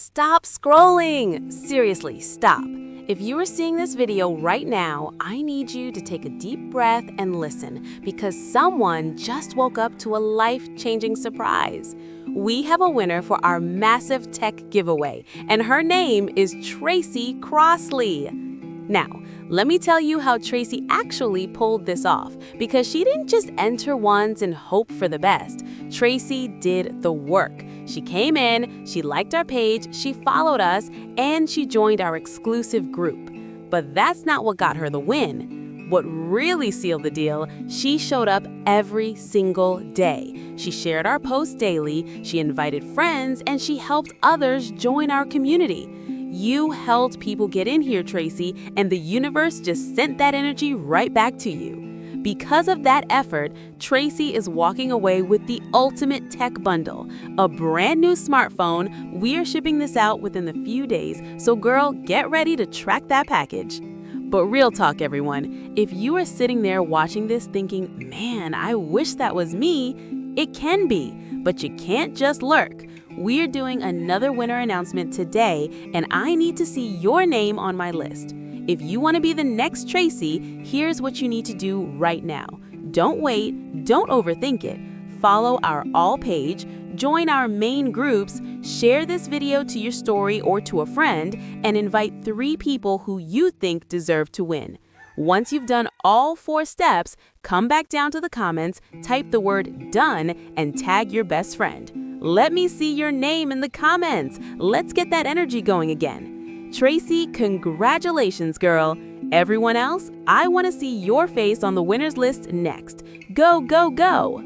Stop scrolling! Seriously, stop. If you are seeing this video right now, I need you to take a deep breath and listen because someone just woke up to a life-changing surprise. We have a winner for our massive tech giveaway, and her name is Tracy Crossley. Now, let me tell you how Tracy actually pulled this off, because she didn't just enter once and hope for the best. Tracy did the work. She came in, she liked our page, she followed us, and she joined our exclusive group. But that's not what got her the win. What really sealed the deal, she showed up every single day. She shared our posts daily, she invited friends, and she helped others join our community. You helped people get in here, Tracy, and the universe just sent that energy right back to you. Because of that effort, Tracy is walking away with the ultimate tech bundle, a brand new smartphone. We are shipping this out within a few days, so girl, get ready to track that package. But real talk, everyone, if you are sitting there watching this thinking, man, I wish that was me, it can be, but you can't just lurk. We're doing another winner announcement today, and I need to see your name on my list. If you want to be the next Tracy, here's what you need to do right now. Don't wait, don't overthink it. Follow our all page, join our main groups, share this video to your story or to a friend, and invite 3 people who you think deserve to win. Once you've done all 4 steps, come back down to the comments, type the word "done," and tag your best friend. Let me see your name in the comments. Let's get that energy going again. Tracy, congratulations, girl. Everyone else, I want to see your face on the winners list next. Go, go, go!